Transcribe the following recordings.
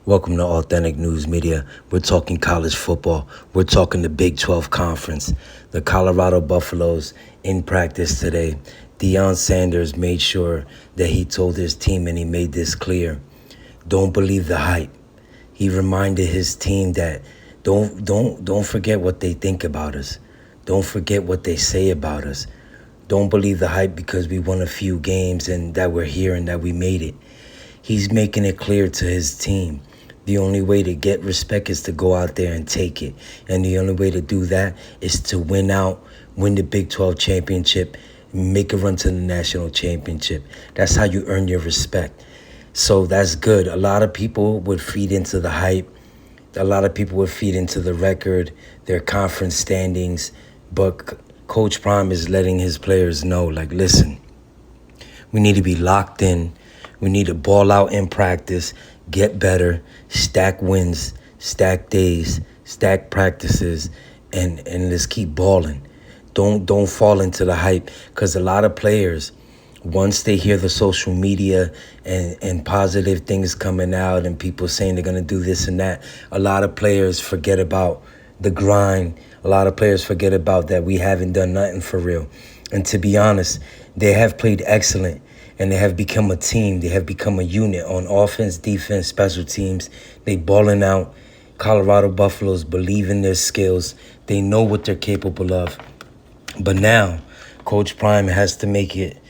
Welcome to Authentic News Media. We're talking college football. We're talking the Big 12 Conference. The Colorado Buffaloes in practice today. Deion Sanders made sure that he told his team, and he made this clear. Don't believe the hype. He reminded his team that don't forget what they think about us. Don't forget what they say about us. Don't believe the hype because we won a few games and that we're here and that we made it. He's making it clear to his team. The only way to get respect is to go out there and take it. And the only way to do that is to win the Big 12 championship, make a run to the national championship. That's how you earn your respect. So that's good. A lot of people would feed into the hype. A lot of people would feed into the record, their conference standings. But Coach Prime is letting his players know, like, listen, we need to be locked in. We need to ball out in practice, get better, stack wins, stack days, stack practices, and let's keep balling. Don't fall into the hype, because a lot of players, once they hear the social media and positive things coming out and people saying they're going to do this and that, a lot of players forget about the grind. A lot of players forget about that we haven't done nothing for real. And to be honest, they have played excellent. And they have become a team. They have become a unit on offense, defense, special teams. They balling out. Colorado Buffaloes believe in their skills. They know what they're capable of. But now, Coach Prime has to make it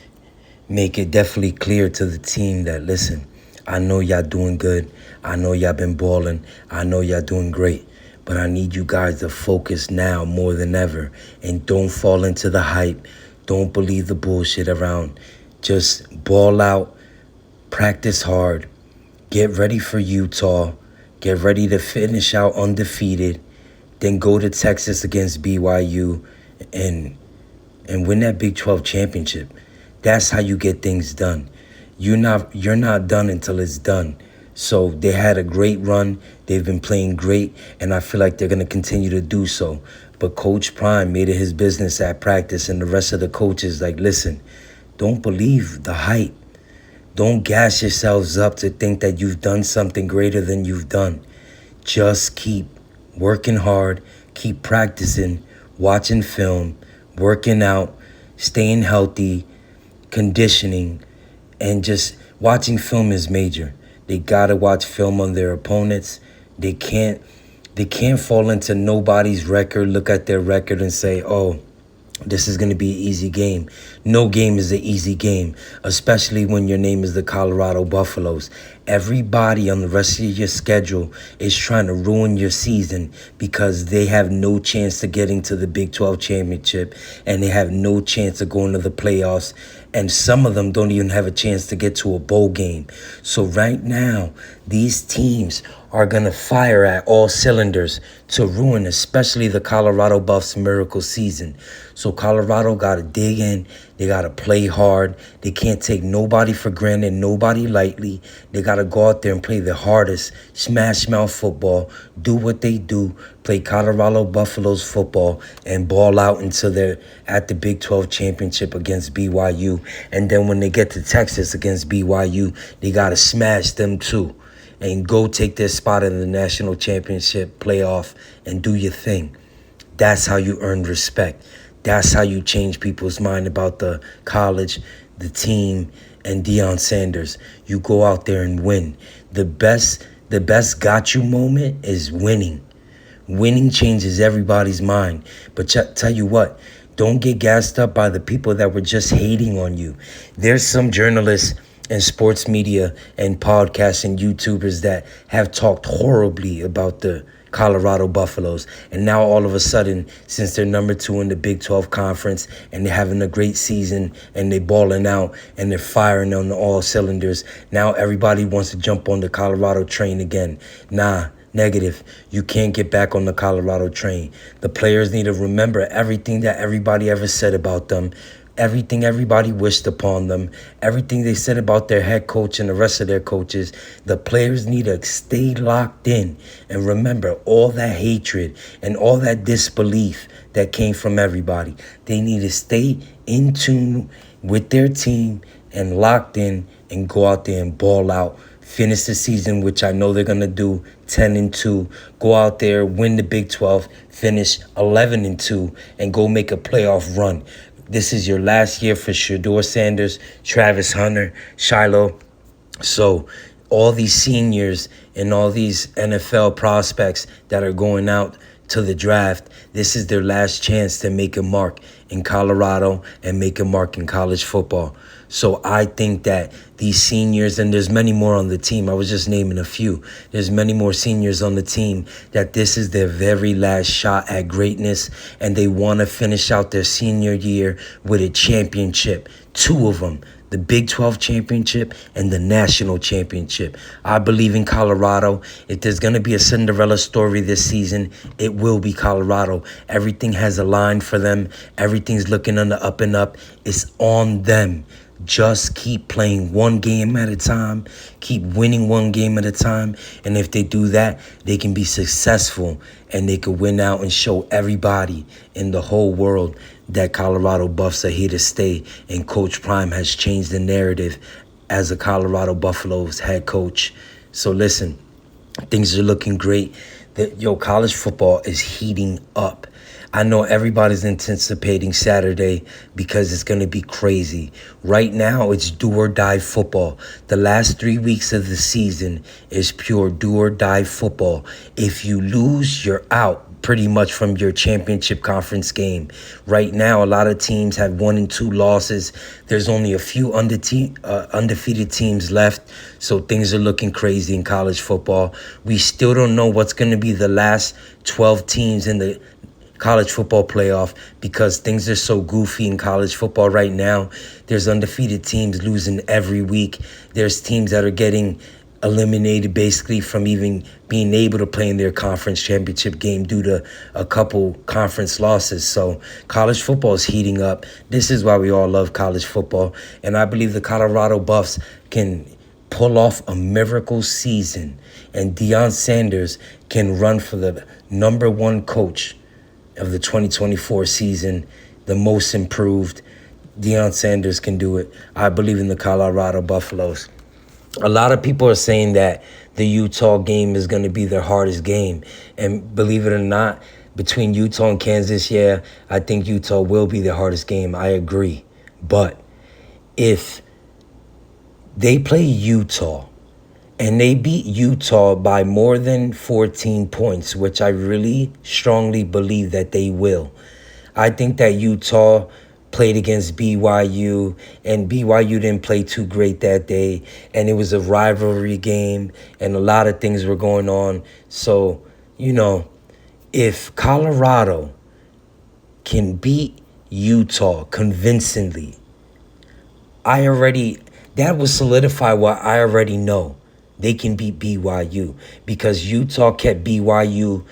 definitely clear to the team that, listen, I know y'all doing good. I know y'all been balling. I know y'all doing great. But I need you guys to focus now more than ever. And don't fall into the hype. Don't believe the bullshit around. Just ball out, practice hard, get ready for Utah, get ready to finish out undefeated, then go to Texas against BYU and win that Big 12 championship. That's how you get things done. You're not done until it's done. So they had a great run. They've been playing great, and I feel like they're going to continue to do so. But Coach Prime made it his business at practice, and the rest of the coaches, like, listen, don't believe the hype. Don't gas yourselves up to think that you've done something greater than you've done. Just keep working hard, keep practicing, watching film, working out, staying healthy, conditioning, and just watching film is major. They got to watch film on their opponents. They can't fall into nobody's record, look at their record and say, oh, this is going to be an easy game. No game is an easy game, especially when your name is the Colorado Buffaloes. Everybody on the rest of your schedule is trying to ruin your season because they have no chance to getting to the Big 12 championship, and they have no chance of going to the playoffs. And some of them don't even have a chance to get to a bowl game. So right now, these teams are going to fire at all cylinders to ruin especially the Colorado Buffs' miracle season. So Colorado got to dig in. They got to play hard. They can't take nobody for granted, nobody lightly. They got to go out there and play the hardest, smash mouth football, do what they do, play Colorado Buffaloes football, and ball out until they're at the Big 12 championship against BYU. And then when they get to Texas against BYU, they got to smash them too and go take their spot in the national championship playoff and do your thing. That's how you earn respect. That's how you change people's mind about the college, the team, and Deion Sanders. You go out there and win. The best got you moment is winning. Winning changes everybody's mind. But tell you what, don't get gassed up by the people that were just hating on you. There's some journalists and sports media and podcasts and YouTubers that have talked horribly about the Colorado Buffaloes. And now all of a sudden, since they're number 2 in the Big 12 conference and they're having a great season and they're balling out and they're firing on all cylinders, now everybody wants to jump on the Colorado train again. Nah, negative. You can't get back on the Colorado train. The players need to remember everything that everybody ever said about them, everything everybody wished upon them, everything they said about their head coach and the rest of their coaches. The players need to stay locked in and remember all that hatred and all that disbelief that came from everybody. They need to stay in tune with their team and locked in and go out there and ball out, finish the season, which I know they're going to do, 10-2, go out there, win the Big 12, finish 11-2, and go make a playoff run. This is your last year for Shedeur Sanders, Travis Hunter, Shiloh. So all these seniors and all these NFL prospects that are going out to the draft, this is their last chance to make a mark in Colorado and make a mark in college football. So I think that these seniors, and there's many more on the team, I was just naming a few, there's many more seniors on the team, that this is their very last shot at greatness, and they want to finish out their senior year with a championship, 2 of them. The Big 12 championship and the national championship. I believe in Colorado. If there's going to be a Cinderella story this season, it will be Colorado. Everything has aligned for them. Everything's looking on the up and up. It's on them. Just keep playing one game at a time. Keep winning one game at a time. And if they do that, they can be successful and they can win out and show everybody in the whole world that Colorado Buffs are here to stay. And Coach Prime has changed the narrative as a Colorado Buffaloes head coach. So listen, things are looking great. College football is heating up. I know everybody's anticipating Saturday because it's going to be crazy. Right now, it's do or die football. The last 3 weeks of the season is pure do or die football. If you lose, you're out pretty much from your championship conference game. Right now, a lot of teams have 1 and 2 losses. There's only a few undefeated teams left, so things are looking crazy in college football. We still don't know what's going to be the last 12 teams in the college football playoff because things are so goofy in college football right now. There's undefeated teams losing every week. There's teams that are getting eliminated basically from even being able to play in their conference championship game due to a couple conference losses. So college football is heating up. This is why we all love college football. And I believe the Colorado Buffs can pull off a miracle season and Deion Sanders can run for the #1 coach of the 2024 season, the most improved. Deion Sanders can do it. I believe in the Colorado Buffaloes. A lot of people are saying that the Utah game is going to be their hardest game. And believe it or not, between Utah and Kansas, yeah, I think Utah will be the hardest game. I agree. But if they play Utah and they beat Utah by more than 14 points, which I really strongly believe that they will. I think that Utah played against BYU, and BYU didn't play too great that day, and it was a rivalry game, and a lot of things were going on. So, if Colorado can beat Utah convincingly, that will solidify what I already know. They can beat BYU because Utah kept BYU.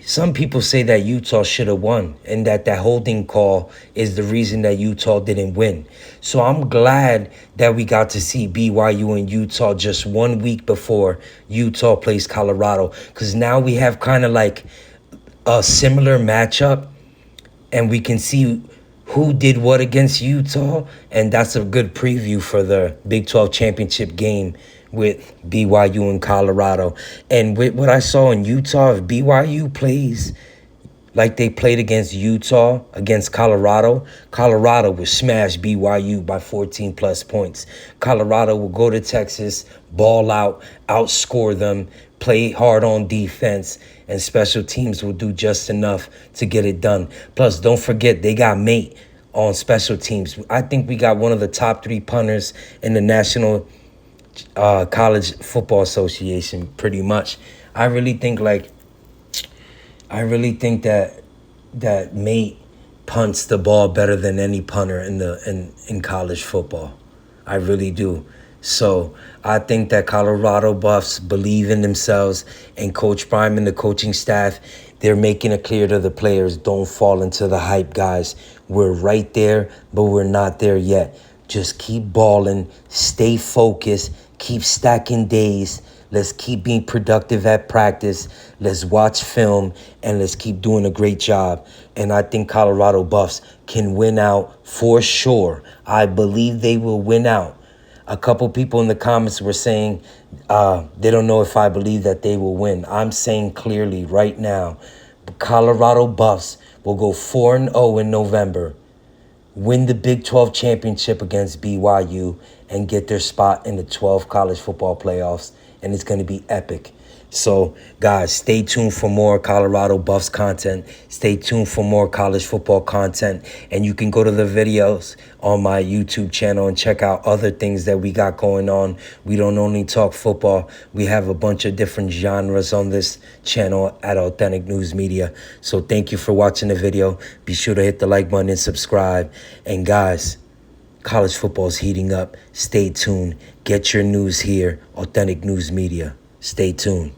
Some people say that Utah should have won and that holding call is the reason that Utah didn't win. So I'm glad that we got to see BYU and Utah just 1 week before Utah plays Colorado, because now we have kind of like a similar matchup and we can see who did what against Utah, and that's a good preview for the Big 12 championship game with BYU and Colorado. And with what I saw in Utah, if BYU plays like they played against Utah, against Colorado, Colorado will smash BYU by 14-plus points. Colorado will go to Texas, ball out, outscore them, play hard on defense, and special teams will do just enough to get it done. Plus, don't forget, they got Mate on special teams. I think we got one of the top 3 punters in the National College Football Association, pretty much. I really think that Mate punts the ball better than any punter in college football. I really do. So I think that Colorado Buffs believe in themselves, and Coach Prime and the coaching staff, they're making it clear to the players, don't fall into the hype, guys. We're right there, but we're not there yet. Just keep balling, stay focused, keep stacking days. Let's keep being productive at practice. Let's watch film, and let's keep doing a great job. And I think Colorado Buffs can win out for sure. I believe they will win out. A couple people in the comments were saying they don't know if I believe that they will win. I'm saying clearly right now, Colorado Buffs will go 4-0 in November, win the Big 12 championship against BYU, and get their spot in the 12 college football playoffs, and it's going to be epic. So, guys, stay tuned for more Colorado Buffs content. Stay tuned for more college football content. And you can go to the videos on my YouTube channel and check out other things that we got going on. We don't only talk football. We have a bunch of different genres on this channel at Authentic News Media. So thank you for watching the video. Be sure to hit the like button and subscribe. And guys, college football is heating up. Stay tuned. Get your news here. Authentic News Media. Stay tuned.